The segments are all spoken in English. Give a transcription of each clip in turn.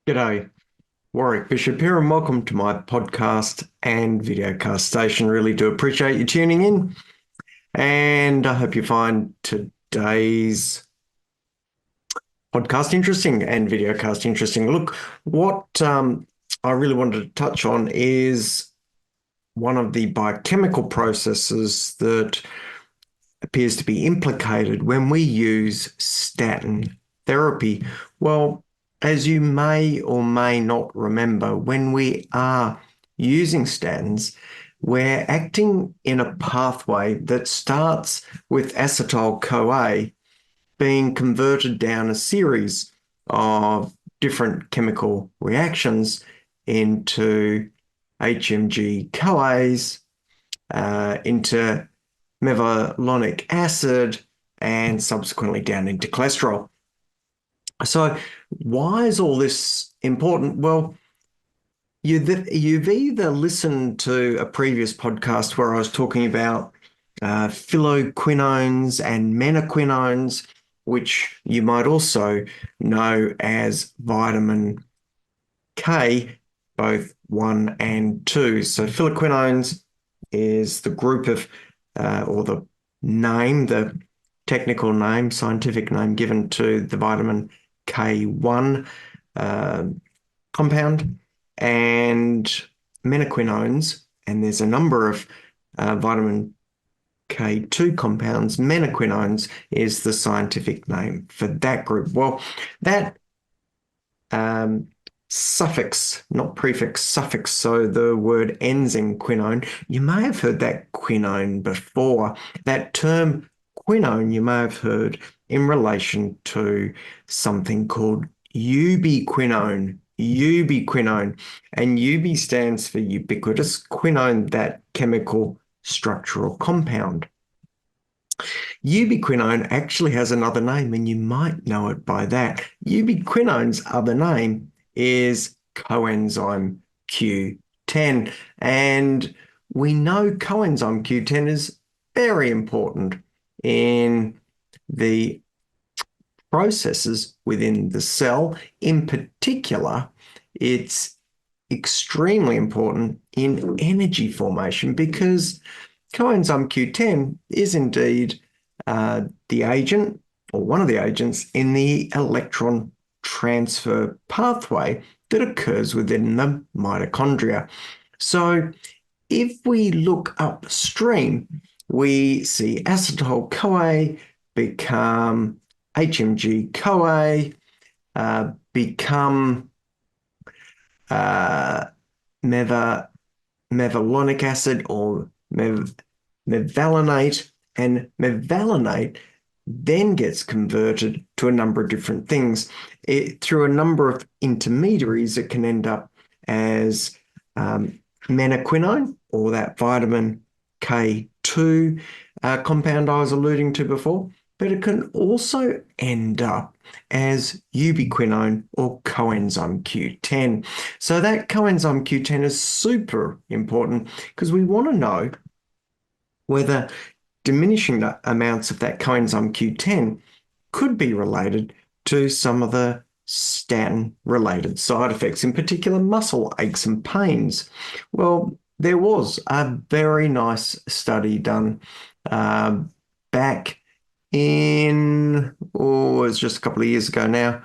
G'day, Warwick Bishop here, and welcome to my podcast and videocast station. Really do appreciate you tuning in, and I hope you find today's podcast interesting and videocast interesting. Look, what I really wanted to touch on is one of the biochemical processes that appears to be implicated when we use statin therapy. Well, as you may or may not remember, when we are using statins, we're acting in a pathway that starts with acetyl-CoA being converted down a series of different chemical reactions into HMG-CoAs, into mevalonic acid, and subsequently down into cholesterol. So why is all this important? Well, you've either listened to a previous podcast where I was talking about phylloquinones and menaquinones, which you might also know as vitamin K, both 1 and 2. So phylloquinones is the group of, or the name, the technical name, scientific name given to the vitamin K1 compound, and menaquinones, and there's a number of vitamin K2 compounds. Menaquinones is the scientific name for that group. Well, that suffix, not prefix, suffix, so the word ends in quinone. You may have heard that quinone before. That term quinone you may have heard in relation to something called ubiquinone. Ubiquinone. And UB stands for ubiquitous, quinone, that chemical structural compound. Ubiquinone actually has another name, and you might know it by that. Ubiquinone's other name is coenzyme Q10. And we know coenzyme Q10 is very important in the processes within the cell. In particular, it's extremely important in energy formation because coenzyme Q10 is indeed the agent, or one of the agents, in the electron transfer pathway that occurs within the mitochondria. So if we look upstream, we see acetyl-CoA become HMG-CoA, become mevalonic acid or mevalonate, and mevalonate then gets converted to a number of different things. Through a number of intermediaries, it can end up as menaquinone, or that vitamin K2 compound I was alluding to before, but it can also end up as ubiquinone or coenzyme Q10. So that coenzyme Q10 is super important because we want to know whether diminishing the amounts of that coenzyme Q10 could be related to some of the statin-related side effects, in particular muscle aches and pains. Well, there was a very nice study done back in, it was just a couple of years ago now,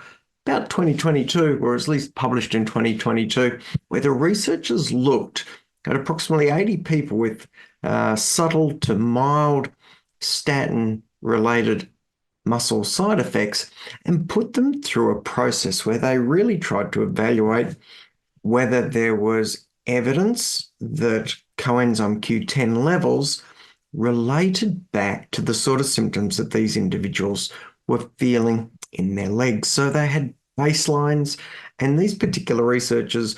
about 2022, or at least published in 2022, where the researchers looked at approximately 80 people with subtle to mild statin-related muscle side effects and put them through a process where they really tried to evaluate whether there was evidence that coenzyme Q10 levels related back to the sort of symptoms that these individuals were feeling in their legs. So they had baselines, and these particular researchers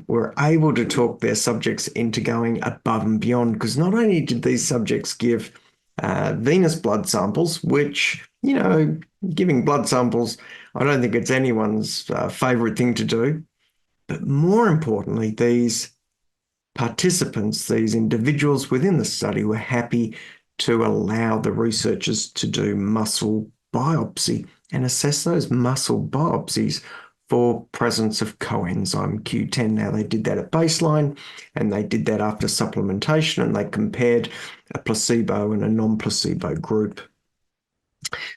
were able to talk their subjects into going above and beyond, because not only did these subjects give venous blood samples, which, giving blood samples, I don't think it's anyone's favorite thing to do, but more importantly, these participants, these individuals within the study, were happy to allow the researchers to do muscle biopsy and assess those muscle biopsies for presence of coenzyme Q10. Now, they did that at baseline, and they did that after supplementation, and they compared a placebo and a non-placebo group.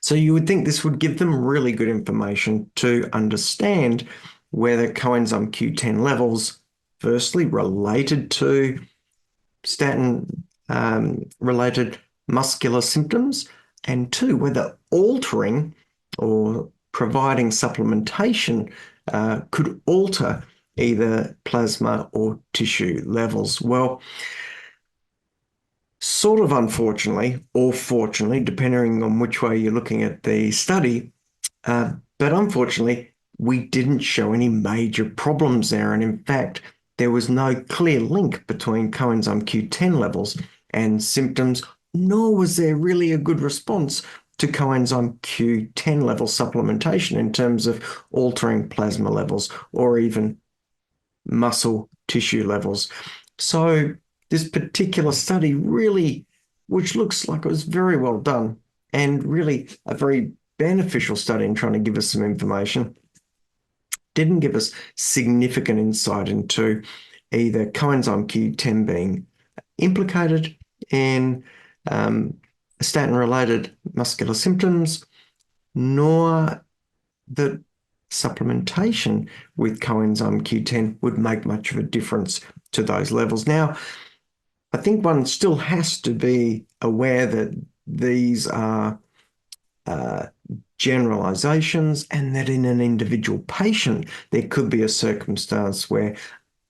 So you would think this would give them really good information to understand whether coenzyme Q10 levels, firstly, related to statin related muscular symptoms, and two, whether altering or providing supplementation could alter either plasma or tissue levels. Well, sort of unfortunately, or fortunately, depending on which way you're looking at the study, but unfortunately, we didn't show any major problems there. And in fact, there was no clear link between coenzyme Q10 levels and symptoms, nor was there really a good response to coenzyme Q10 level supplementation in terms of altering plasma levels or even muscle tissue levels. So this particular study really, which looks like it was very well done and really a very beneficial study in trying to give us some information, didn't give us significant insight into either coenzyme Q10 being implicated in statin-related muscular symptoms, nor that supplementation with coenzyme Q10 would make much of a difference to those levels. Now, I think one still has to be aware that these are generalizations, and that in an individual patient, there could be a circumstance where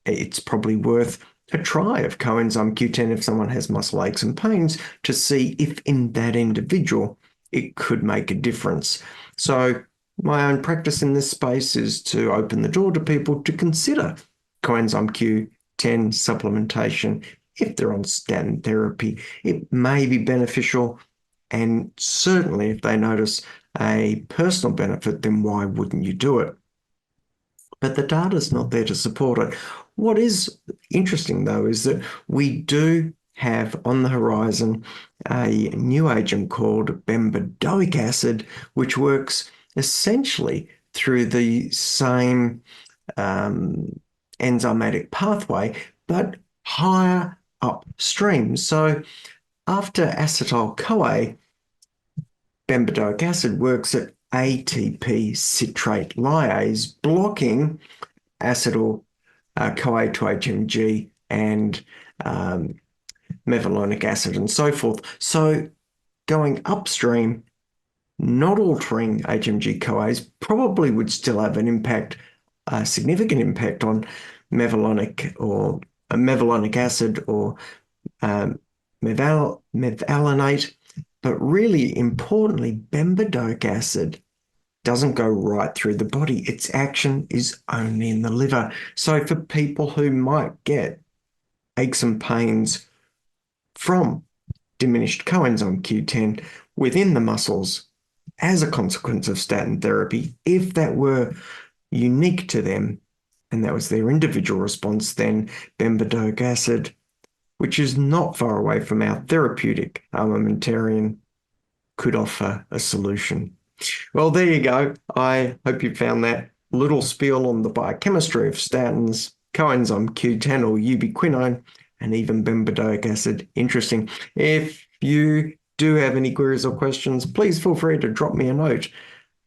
it's probably worth a try of coenzyme Q10 if someone has muscle aches and pains to see if in that individual it could make a difference. So my own practice in this space is to open the door to people to consider coenzyme Q10 supplementation if they're on statin therapy. It may be beneficial, and certainly if they notice a personal benefit, then why wouldn't you do it? But the data's not there to support it. What is interesting, though, is that we do have on the horizon a new agent called bempedoic acid, which works essentially through the same enzymatic pathway, but higher upstream. So after acetyl-CoA, bempedoic acid works at ATP citrate lyase, blocking acetyl-CoA to HMG and mevalonic acid and so forth. So going upstream, not altering HMG-CoAs, probably would still have an impact, a significant impact on mevalonic acid or mevalonate. But really importantly, bempedoic acid doesn't go right through the body. Its action is only in the liver. So for people who might get aches and pains from diminished coenzyme Q10 within the muscles as a consequence of statin therapy, if that were unique to them and that was their individual response, then bempedoic acid, which is not far away from our therapeutic armamentarium, could offer a solution. Well, there you go. I hope you found that little spiel on the biochemistry of statins, coenzyme Q10 or ubiquinone, and even bempedoic acid interesting. If you do have any queries or questions, please feel free to drop me a note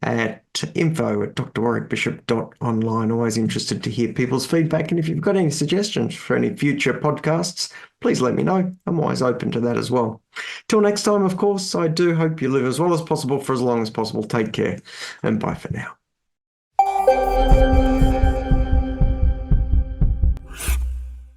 at info@drwarrickbishop.online. Always interested to hear people's feedback. And if you've got any suggestions for any future podcasts, please let me know. I'm always open to that as well. Till next time, of course, I do hope you live as well as possible for as long as possible. Take care, and bye for now.